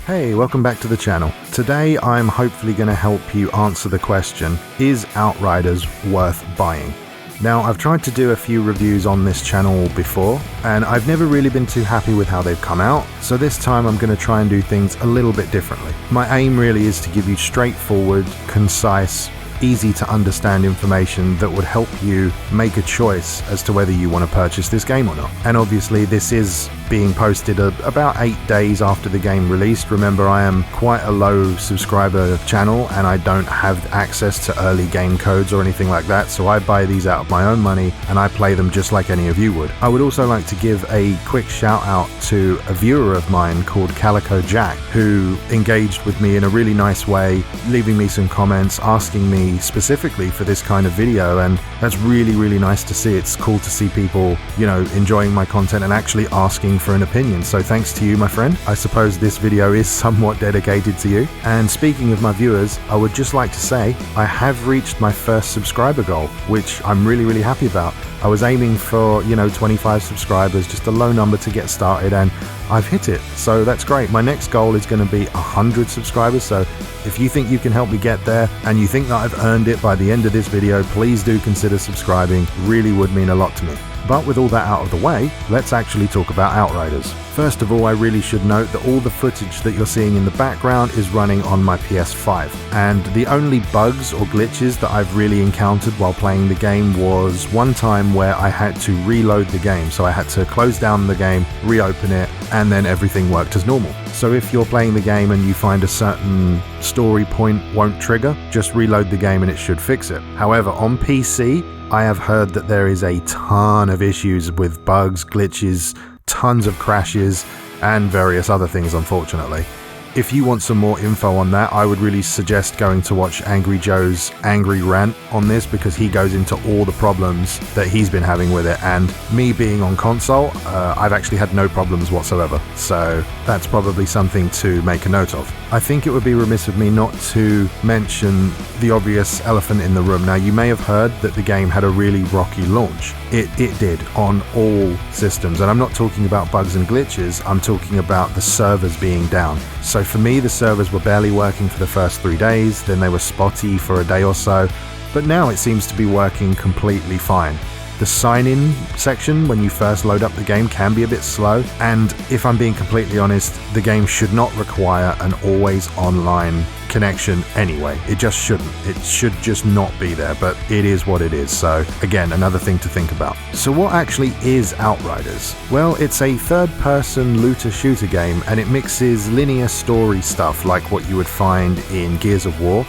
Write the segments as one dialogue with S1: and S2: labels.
S1: Hey, welcome back to the channel. Today I'm hopefully going to help you answer the question, is Outriders worth buying? Now, I've tried to do a few reviews on this channel before, and I've never really been too happy with how they've come out, so this time I'm going to try and do things a little bit differently. My aim really is to give you straightforward, concise, easy to understand information that would help you make a choice as to whether you want to purchase this game or not. And obviously this is being posted about 8 days after the game released. Remember, I am quite a low subscriber channel and I don't have access to early game codes or anything like that, so I buy these out of my own money and I play them just like any of you would. I would also like to give a quick shout out to a viewer of mine called Calico Jack, who engaged with me in a really nice way, leaving me some comments, asking me specifically for this kind of video, and that's really nice to see. It's cool to see people, enjoying my content and actually asking for an opinion. So thanks to you, my friend. I suppose this video is somewhat dedicated to you. And speaking of my viewers, I would just like to say I have reached my first subscriber goal, which I'm really happy about. I was aiming for 25 subscribers, just a low number to get started, and I've hit it, so that's great. My next goal is going to be 100 subscribers, so if you think you can help me get there and you think that I've earned it by the end of this video, please do consider subscribing. Really would mean a lot to me. But with all that out of the way, let's actually talk about Outriders. First of all, I really should note that all the footage that you're seeing in the background is running on my PS5, and the only bugs or glitches that I've really encountered while playing the game was one time where I had to reload the game. So I had to close down the game, reopen it, and then everything worked as normal. So if you're playing the game and you find a certain story point won't trigger, just reload the game and it should fix it. However, on PC, I have heard that there is a ton of issues with bugs, glitches, tons of crashes, and various other things, unfortunately. If you want some more info on that, I would really suggest going to watch Angry Joe's Angry Rant on this, because he goes into all the problems that he's been having with it, and me being on console, I've actually had no problems whatsoever, so that's probably something to make a note of. I think it would be remiss of me not to mention the obvious elephant in the room. Now, you may have heard that the game had a really rocky launch. It did, on all systems, and I'm not talking about bugs and glitches, I'm talking about the servers being down. So for me, the servers were barely working for the first 3 days, then they were spotty for a day or so, but now it seems to be working completely fine. The sign-in section when you first load up the game can be a bit slow, and if I'm being completely honest, the game should not require an always online connection anyway. It just shouldn't. It should just not be there, but it is what it is. So again, another thing to think about. So what actually is Outriders? Well, it's a third-person looter-shooter game, and it mixes linear story stuff like what you would find in Gears of War,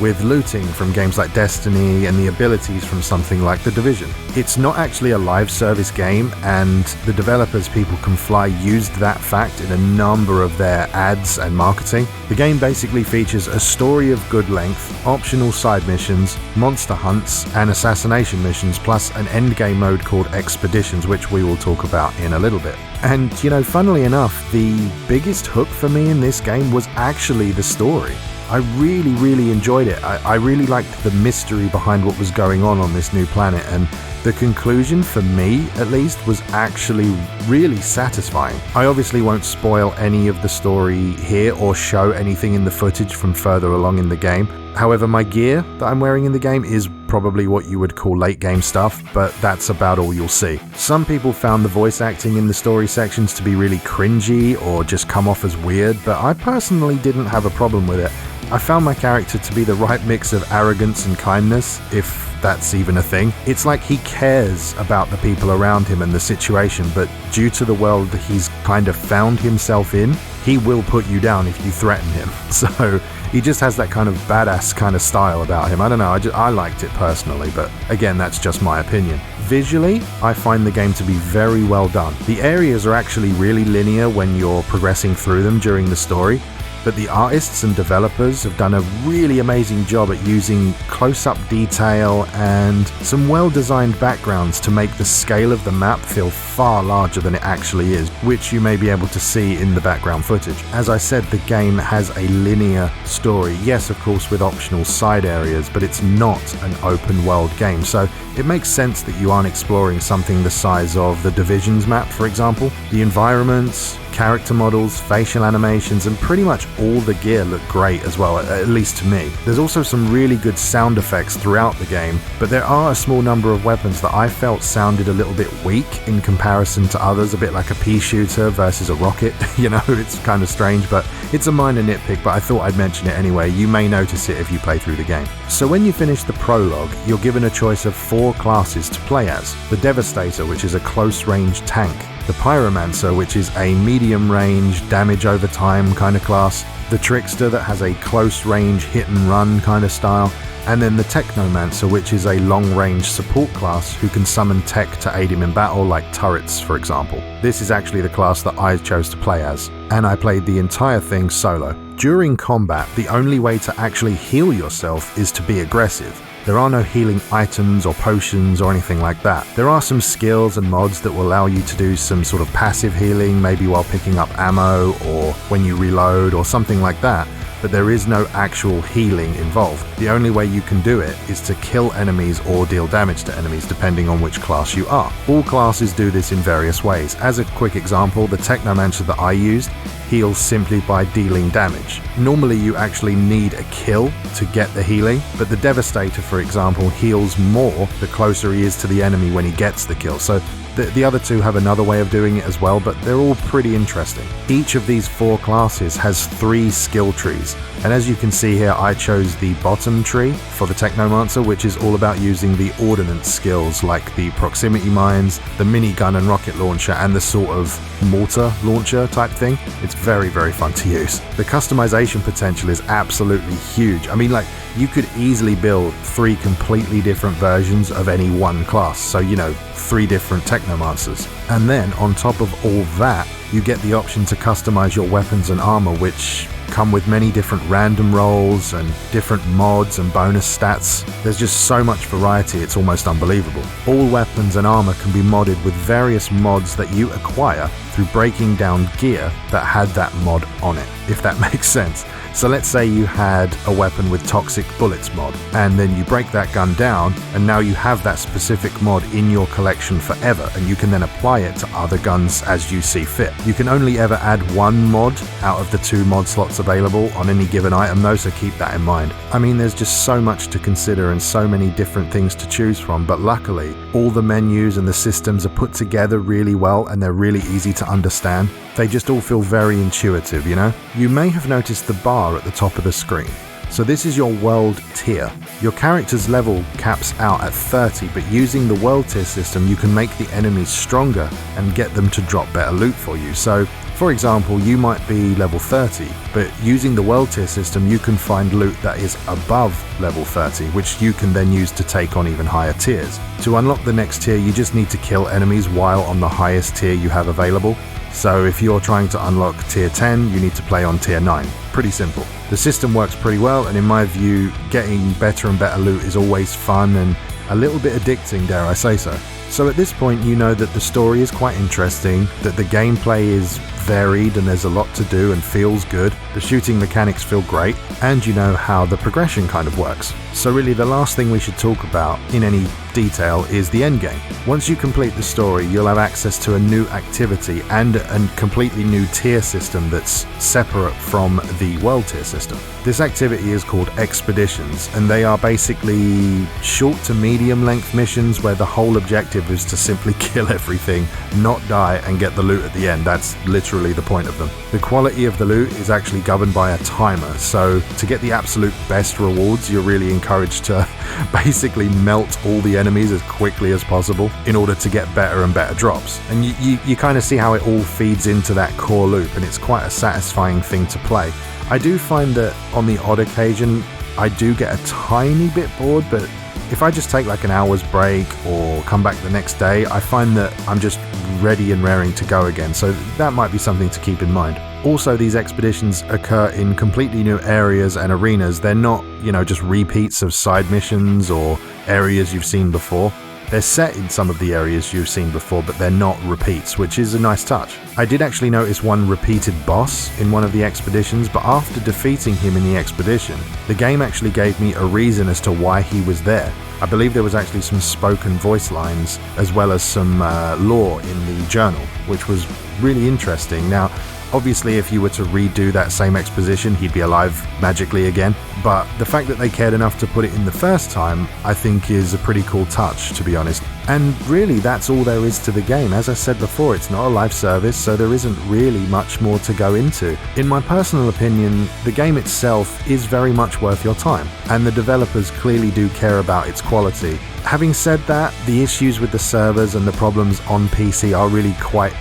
S1: with looting from games like Destiny and the abilities from something like The Division. It's not actually a live service game, and the developers Peoplecanfly used that fact in a number of their ads and marketing. The game basically features a story of good length, optional side missions, monster hunts, and assassination missions, plus an endgame mode called Expeditions, which we will talk about in a little bit. And funnily enough, the biggest hook for me in this game was actually the story. I really enjoyed it. I really liked the mystery behind what was going on this new planet, and the conclusion, for me at least, was actually really satisfying. I obviously won't spoil any of the story here or show anything in the footage from further along in the game. However, my gear that I'm wearing in the game is probably what you would call late game stuff, but that's about all you'll see. Some people found the voice acting in the story sections to be really cringy or just come off as weird, but I personally didn't have a problem with it. I found my character to be the right mix of arrogance and kindness, if that's even a thing. It's like he cares about the people around him and the situation, but due to the world that he's kind of found himself in, he will put you down if you threaten him. So he just has that kind of badass kind of style about him. I don't know, I liked it personally, but again, that's just my opinion. Visually, I find the game to be very well done. The areas are actually really linear when you're progressing through them during the story, but the artists and developers have done a really amazing job at using close-up detail and some well-designed backgrounds to make the scale of the map feel far larger than it actually is, which you may be able to see in the background footage. As I said, the game has a linear story, yes, of course, with optional side areas, but it's not an open-world game, so it makes sense that you aren't exploring something the size of the Division's map, for example. The environments, character models, facial animations, and pretty much all the gear look great as well, at least to me. There's also some really good sound effects throughout the game, but there are a small number of weapons that I felt sounded a little bit weak in comparison to others, a bit like a pea shooter versus a rocket. You know, it's kind of strange, but it's a minor nitpick, but I thought I'd mention it anyway. You may notice it if you play through the game. So when you finish the prologue, you're given a choice of 4 classes to play as. The Devastator, which is a close-range tank. The Pyromancer, which is a medium-range, damage over time kind of class. The Trickster, that has a close-range hit-and-run kind of style. And then the Technomancer, which is a long-range support class who can summon tech to aid him in battle, like turrets, for example. This is actually the class that I chose to play as, and I played the entire thing solo. During combat, the only way to actually heal yourself is to be aggressive. There are no healing items or potions or anything like that. There are some skills and mods that will allow you to do some sort of passive healing, maybe while picking up ammo or when you reload or something like that, but there is no actual healing involved. The only way you can do it is to kill enemies or deal damage to enemies depending on which class you are. All classes do this in various ways. As a quick example, the Technomancer that I used heals simply by dealing damage. Normally you actually need a kill to get the healing, but the Devastator, for example, heals more the closer he is to the enemy when he gets the kill. So the other two have another way of doing it as well, but they're all pretty interesting. Each of these 4 classes has 3 skill trees, and as you can see here, I chose the bottom tree for the Technomancer, which is all about using the ordnance skills like the proximity mines, the minigun and rocket launcher, and the sort of mortar launcher type thing. It's very, very fun to use. The customization potential is absolutely huge. I mean, like, you could easily build 3 completely different versions of any one class. So, you know, 3 different Technomancers. And then on top of all that, you get the option to customize your weapons and armor, which come with many different random rolls and different mods and bonus stats. There's just so much variety, it's almost unbelievable. All weapons and armor can be modded with various mods that you acquire through breaking down gear that had that mod on it, if that makes sense. So let's say you had a weapon with toxic bullets mod, and then you break that gun down, and now you have that specific mod in your collection forever, and you can then apply it to other guns as you see fit. You can only ever add 1 mod out of the 2 mod slots available on any given item though, so keep that in mind. I mean, there's just so much to consider and so many different things to choose from, but luckily, all the menus and the systems are put together really well, and they're really easy to understand. They just all feel very intuitive, you know? You may have noticed the bar at the top of the screen. So this is your world tier. Your character's level caps out at 30, but using the world tier system, you can make the enemies stronger and get them to drop better loot for you. So, for example, you might be level 30, but using the world tier system, you can find loot that is above level 30, which you can then use to take on even higher tiers. To unlock the next tier, you just need to kill enemies while on the highest tier you have available. So if you're trying to unlock tier 10, you need to play on tier 9. Pretty simple. The system works pretty well, and in my view, getting better and better loot is always fun and a little bit addicting, dare I say so. So at this point, you know that the story is quite interesting, that the gameplay is varied and there's a lot to do and feels good, the shooting mechanics feel great, and you know how the progression kind of works. So really the last thing we should talk about in any detail is the endgame. Once you complete the story, you'll have access to a new activity and a completely new tier system that's separate from the world tier system. This activity is called Expeditions, and they are basically short to medium length missions where the whole objective is to simply kill everything, not die, and get the loot at the end. That's literally the point of them. The quality of the loot is actually governed by a timer, so to get the absolute best rewards, you're really encouraged to basically melt all the enemies as quickly as possible in order to get better and better drops. And you kind of see how it all feeds into that core loop, and it's quite a satisfying thing to play. I do find that on the odd occasion, I do get a tiny bit bored, but if I just take like an hour's break or come back the next day, I find that I'm just ready and raring to go again, so that might be something to keep in mind. Also, these expeditions occur in completely new areas and arenas. They're not, just repeats of side missions or areas you've seen before. They're set in some of the areas you've seen before, but they're not repeats, which is a nice touch. I did actually notice one repeated boss in one of the expeditions, but after defeating him in the expedition, the game actually gave me a reason as to why he was there. I believe there was actually some spoken voice lines as well as some lore in the journal, which was really interesting. Now, obviously, if you were to redo that same exposition, he'd be alive magically again. But the fact that they cared enough to put it in the first time, I think is a pretty cool touch, to be honest. And really, that's all there is to the game. As I said before, it's not a live service, so there isn't really much more to go into. In my personal opinion, the game itself is very much worth your time, and the developers clearly do care about its quality. Having said that, the issues with the servers and the problems on PC are really quite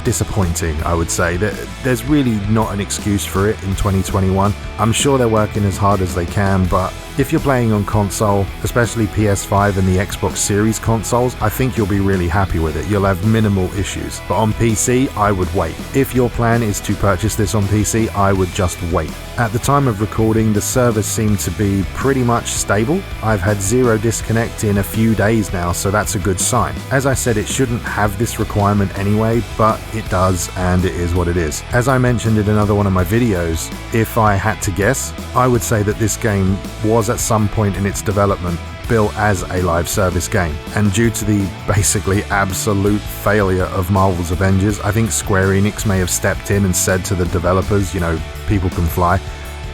S1: disappointing, I would say. There's really not an excuse for it in 2021. I'm sure they're working as hard as they can, but if you're playing on console, especially PS5 and the Xbox Series consoles, I think you'll be really happy with it. You'll have minimal issues. But on PC, I would wait. If your plan is to purchase this on PC, I would just wait. At the time of recording, the servers seem to be pretty much stable. I've had zero disconnect in a few days now, so that's a good sign. As I said, it shouldn't have this requirement anyway, but it does, and it is what it is. As I mentioned in another one of my videos, if I had to guess, I would say that this game was at some point in its development built as a live service game, and due to the basically absolute failure of Marvel's Avengers, I think Square Enix may have stepped in and said to the developers, Peoplecanfly,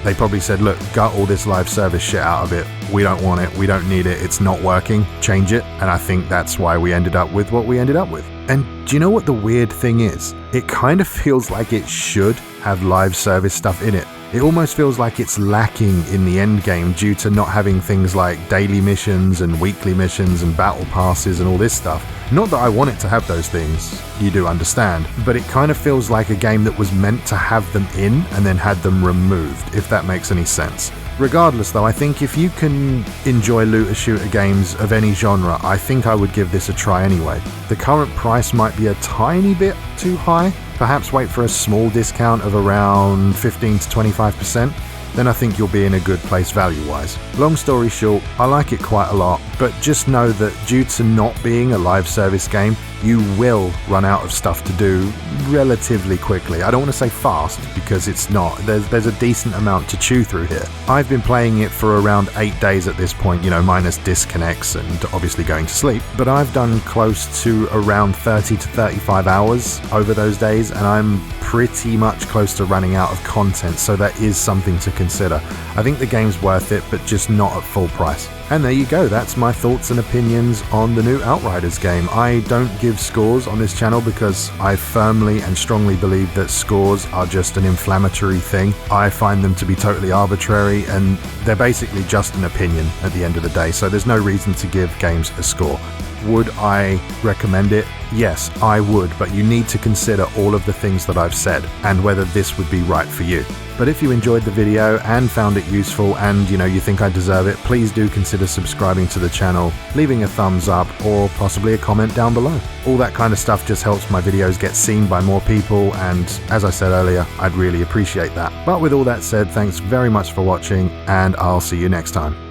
S1: they probably said, look, gut all this live service shit out of it. We don't want it. We don't need it. It's not working. Change it. And I think that's why we ended up with what we ended up with. And do you know what the weird thing is? It kind of feels like it should have live service stuff in it. It almost feels like it's lacking in the end game due to not having things like daily missions and weekly missions and battle passes and all this stuff. Not that I want it to have those things, you do understand, but it kind of feels like a game that was meant to have them in and then had them removed, if that makes any sense. Regardless though, I think if you can enjoy looter-shooter games of any genre, I think I would give this a try anyway. The current price might be a tiny bit too high. Perhaps wait for a small discount of around 15 to 25%. Then I think you'll be in a good place value-wise. Long story short, I like it quite a lot, but just know that due to not being a live service game, you will run out of stuff to do relatively quickly. I don't want to say fast, because it's not. There's a decent amount to chew through here. I've been playing it for around 8 days at this point, minus disconnects and obviously going to sleep, but I've done close to around 30 to 35 hours over those days, and I'm pretty much close to running out of content, so that is something to consider. I think the game's worth it, but just not at full price. And there you go, that's my thoughts and opinions on the new Outriders game. I don't give scores on this channel because I firmly and strongly believe that scores are just an inflammatory thing. I find them to be totally arbitrary, and they're basically just an opinion at the end of the day, so there's no reason to give games a score. Would I recommend it? Yes, I would, but you need to consider all of the things that I've said and whether this would be right for you. But if you enjoyed the video and found it useful and you think I deserve it, please do consider subscribing to the channel, leaving a thumbs up, or possibly a comment down below. All that kind of stuff just helps my videos get seen by more people, and as I said earlier, I'd really appreciate that. But with all that said, thanks very much for watching, and I'll see you next time.